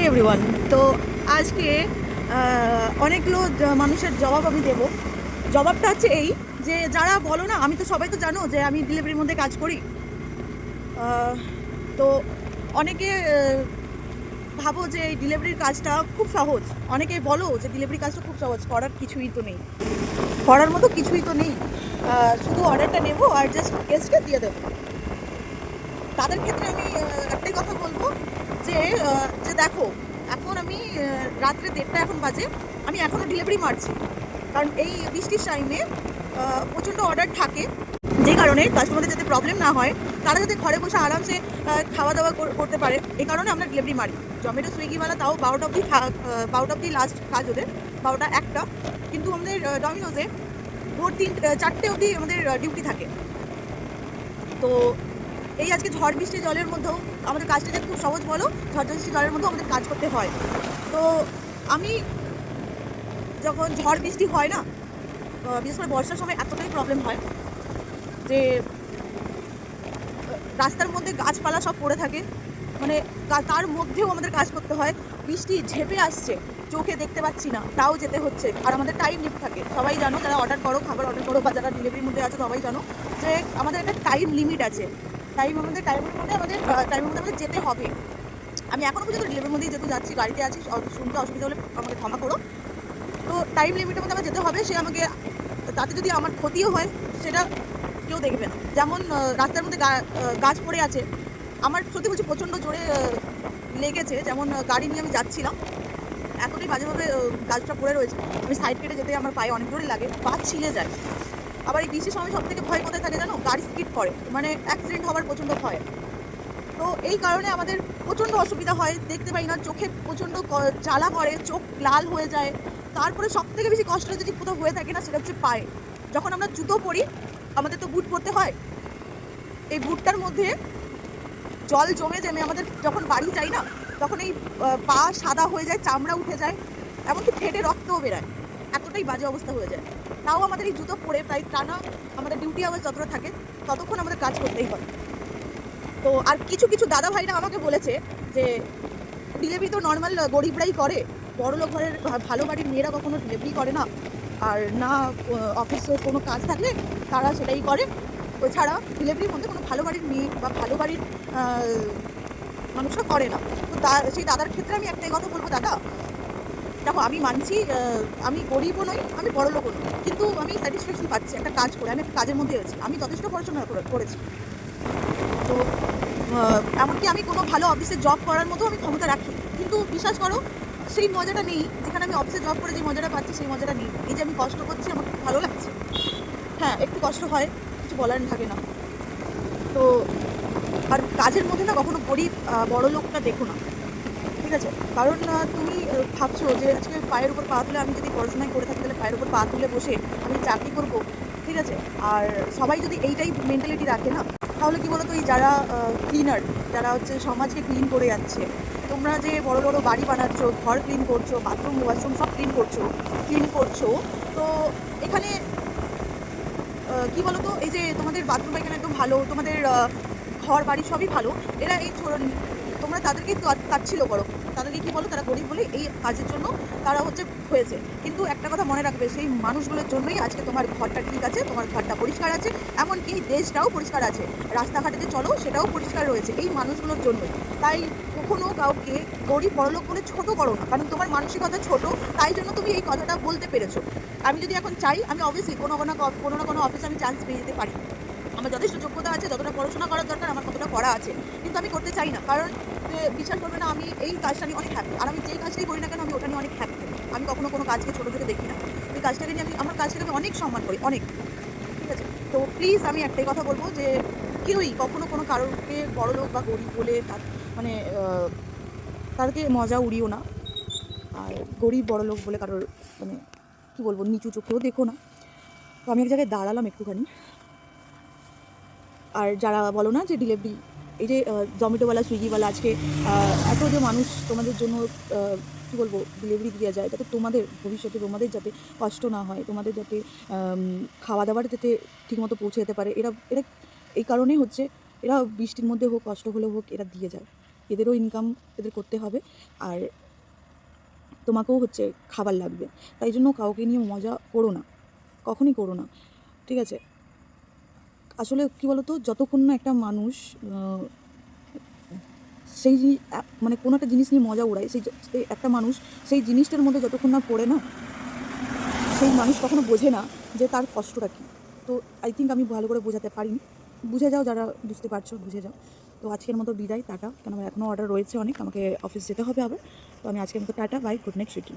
Everyone. তো আজকে অনেকগুলো মানুষের জবাব আমি দেব। জবাবটা হচ্ছে এই যে, যারা বলো না, আমি তো সবাই তো জানো যে আমি ডেলিভারির মধ্যে কাজ করি। আহ, তো অনেকে ভাবো যে এই ডেলিভারির কাজটা খুব সহজ। অনেকে বলো যে ডেলিভারি কাজটা খুব সহজ, করার কিছুই তো নেই, করার মতো কিছুই তো নেই। শুধু অর্ডারটা নেবো আর জাস্ট গেস্টকে দিয়ে দেবো। তাদের ক্ষেত্রে আমি একটাই কথা বলবো যে যে দেখো, এখন আমি রাত্রে 1:30 এখন বাজে, আমি এখনও ডেলিভারি মারছি। কারণ এই বৃষ্টির টাইমে প্রচণ্ড অর্ডার থাকে, যে কারণে কাস্টমারদের যাতে প্রবলেম না হয়, তারা যাতে ঘরে বসে আরামসে খাওয়া দাওয়া করতে পারে, এই কারণে আমরা ডেলিভারি মারি। জমেটো সুইগিওয়ালা তাও 12টা অবধি, 12টা অবধি লাস্ট কাজ ওদের, 12টা 1টা। কিন্তু আমাদের ডমিনোজে ভোর 4টে অবধি আমাদের ডিউটি থাকে। তো এই আজকে ঝড় বৃষ্টি জলের মধ্যেও আমাদের কাজটা যে খুব সহজ বলো, ঝড় বৃষ্টি জলের মধ্যেও আমাদের কাজ করতে হয়। তো আমি যখন ঝড় বৃষ্টি হয় না, বিশেষ করে বর্ষার সময় এতটাই প্রবলেম হয় যে রাস্তার মধ্যে গাছপালা সব পড়ে থাকে, মানে তার মধ্যেও আমাদের কাজ করতে হয়। বৃষ্টি ঝেঁপে আসছে, চোখে দেখতে পাচ্ছি না, তাও যেতে হচ্ছে। আর আমাদের টাইম লিমিট থাকে, সবাই জানো, যারা অর্ডার করো, খাবার অর্ডার করো, বা যারা ডেলিভারির মধ্যে আছে সবাই জানো যে আমাদের একটা টাইম লিমিট আছে। টাইমের মধ্যে আমাদের যেতে হবে। আমি এখনও পর্যন্ত ডেলিভারির মধ্যেই যেহেতু যাচ্ছি, গাড়িতে আছি, শুনতে অসুবিধা হলে আমাকে ক্ষমা করো। তো টাইম লিমিটের মধ্যে আমার যেতে হবে। সে আমাকে, তাতে যদি আমার ক্ষতিও হয় সেটা কেউ দেখবে না। যেমন রাস্তার মধ্যে গাছ পড়ে আছে, আমার সত্যি বলছি প্রচণ্ড জোরে লেগেছে। যেমন গাড়ি নিয়ে আমি যাচ্ছিলাম, এতটাই বাজেভাবে গাছটা পড়ে রয়েছে, আমি সাইড কেটে যেতে আমার পায়ে অনেক জোরে লাগে, পা ছিলে যায়। আবার এই বৃষ্টির সময় সবথেকে ভয় কোথায় থাকে জানো? গাড়ি স্কিড করে, মানে অ্যাক্সিডেন্ট হওয়ার প্রচণ্ড ভয়। তো এই কারণে আমাদের প্রচণ্ড অসুবিধা হয়, দেখতে পাই না, চোখে প্রচণ্ড জ্বালা করে, চোখ লাল হয়ে যায়। তারপরে সবথেকে বেশি কষ্ট যদি কোথাও হয়ে থাকে না, সেটা হচ্ছে পায়ে। যখন আমরা জুতো পরি, আমাদের তো বুট পরতে হয়, এই বুটটার মধ্যে জল জমে জমে আমাদের যখন বাড়ি যাই না, তখন এই পা সাদা হয়ে যায়, চামড়া উঠে যায়, এমনকি ফেটে রক্তও বেরায়, এতটাই বাজে অবস্থা হয়ে যায়। তাও আমাদের এই জুতো পরে প্রায় টানা আমাদের ডিউটি আওয়ার যতটা থাকে ততক্ষণ আমাদের কাজ করতেই হয়। তো আর কিছু কিছু দাদা ভাইরা আমাকে বলেছে যে ডেলিভারি তো নর্মাল গরিবরাই করে, বড়লোক ঘরের ভালো বাড়ির মেয়েরা কখনো ডেলিভারি করে না, আর না অফিসে কোনো কাজ থাকলে তারা সেটাই করে। এছাড়া ডেলিভারির মধ্যে কোনো ভালো বাড়ির মেয়ে বা ভালো বাড়ির মানুষরা করে না। তো সেই দাদার ক্ষেত্রে আমি একটাই কথা বলবো, দাদা দেখো, আমি মানছি আমি গরিবও নই, আমি বড়লোকও নই, কিন্তু আমি স্যাটিসফ্যাকশন পাচ্ছি একটা কাজ করে, আমি একটা কাজের মধ্যে আছি, আমি যথেষ্ট পড়াশোনা করেছি। তো এমনকি আমি কোনো ভালো অফিসে জব করার মতো আমি ক্ষমতা রাখি, কিন্তু বিশ্বাস করো সেই মজাটা নেই যেখানে আমি অফিসে জব করে যে মজাটা পাচ্ছি, সেই মজাটা নেই। এই যে আমি কষ্ট করছি, আমার খুব ভালো লাগছে। হ্যাঁ, একটু কষ্ট হয়, কিছু বলার থাকে না। তো আর কাজের মধ্যে না কখনো গরিব বড় লোকটা দেখো না, ঠিক আছে? কারণ তুমি ভাবছো যে আজকে পায়ের উপর পা তুলে, আমি যদি পড়াশোনায় করে থাকি তাহলে পায়ের উপর পা তুলে বসে আমি চাকরি করব, ঠিক আছে? আর সবাই যদি এইটাই মেন্টালিটি রাখে না, তাহলে কি বলতো, এই যারা ক্লিনার, যারা হচ্ছে সমাজকে ক্লিন করে যাচ্ছে, তোমরা যে বড় বড় বাড়ি বানাচ্ছ, ঘর ক্লিন করছো, বাথরুম ওয়াশরুম সব ক্লিন করছো, তো এখানে কি বলতো, এই যে তোমাদের বাথরুম পায়খানা একদম ভালো, তোমাদের ঘর বাড়ি সবই ভালো, এরা এই তোমরা তাদেরকে তাচ্ছিল্য করো, তাদেরকে কি বলো, তারা গরিব বলে এই কাজের জন্য তারা হচ্ছে হয়েছে। কিন্তু একটা কথা মনে রাখবে, সেই মানুষগুলোর জন্যই আজকে তোমার ঘরটা ঠিক আছে, তোমার ঘরটা পরিষ্কার আছে, এমনকি এই দেশটাও পরিষ্কার আছে, রাস্তাঘাটে যে চলো সেটাও পরিষ্কার রয়েছে এই মানুষগুলোর জন্যই। তাই কখনো কাউকে গরিব বড়লোক বলে ছোট করো না, কারণ তোমার মানসিকতা ছোট, তাই জন্য তুমি এই কথাটা বলতে পেরেছো। আমি যদি এখন চাই, আমি অবভিয়াসলি কোনো না কোনো অফিসে আমি চান্স পেয়ে যেতে পারি, আমার যথেষ্ট যোগ্যতা আছে, যতটা পড়াশোনা করার দরকার আমার ততটা করা আছে, কিন্তু আমি করতে চাই না। কারণ বিশ্বাস করবে না, আমি এই কাজটা নিয়ে অনেক হ্যাপি, আর আমি যেই কাজটাই করি না কেন আমি ওটা নিয়ে অনেক হ্যাপি। আমি কখনো কোনো কাজকে ছোটো চোখে দেখি না, এই কাজটাকে নিয়ে আমার কাজটাকে আমি অনেক সম্মান করি, অনেক, ঠিক আছে? তো প্লিজ আমি একটাই কথা বলবো যে কেউই কখনো কোনো কারোরকে বড়লোক বা গরিব বলে মানে তাদেরকে মজা উড়িও না। আর গরিব বড়লোক বলে কারোর মানে কী বলবো, নিচু চোখেও দেখো না। তো আমি এক জায়গায় দাঁড়ালাম একটুখানি। আর যারা বলো না যে ডেলিভারি, এই যে জমেটোওয়ালা, সুইগিওয়ালা, আজকে এত যে মানুষ তোমাদের জন্য কী বলবো ডেলিভারি দিয়ে যায়, যাতে তোমাদের ভবিষ্যতে তোমাদের যাতে কষ্ট না হয়, তোমাদের যাতে খাওয়া দাওয়ার যাতে ঠিকমতো পৌঁছে যেতে পারে, এরা এরা এই কারণেই হচ্ছে, এরা বৃষ্টির মধ্যে হোক, কষ্ট হলেও হোক, এরা দিয়ে যায়। এদেরও ইনকাম এদের করতে হবে, আর তোমাকেও হচ্ছে খাবার লাগবে। তাই জন্য কাউকে নিয়ে মজা করো না, কখনই করো না, ঠিক আছে? আসলে কী বলো তো, যতক্ষণ না একটা মানুষ সেই মানে কোনো একটা জিনিস নিয়ে মজা ওড়ায়, সেই একটা মানুষ সেই জিনিসটার মধ্যে যতক্ষণ না পড়ে না, সেই মানুষ কখনো বোঝে না যে তার কষ্টটা কী। তো আই থিঙ্ক আমি ভালো করে বোঝাতে পারিনি। বুঝে যাও, যারা বুঝতে পারছো বুঝে যাও। তো আজকের মতো বিদায়, টাটা। কারণ আমার এখনও অর্ডার রয়েছে অনেক, আমাকে অফিস যেতে হবে আবার। তো আমি আজকের মতো টাটা, বাই, গুড নাইট, সুইটি।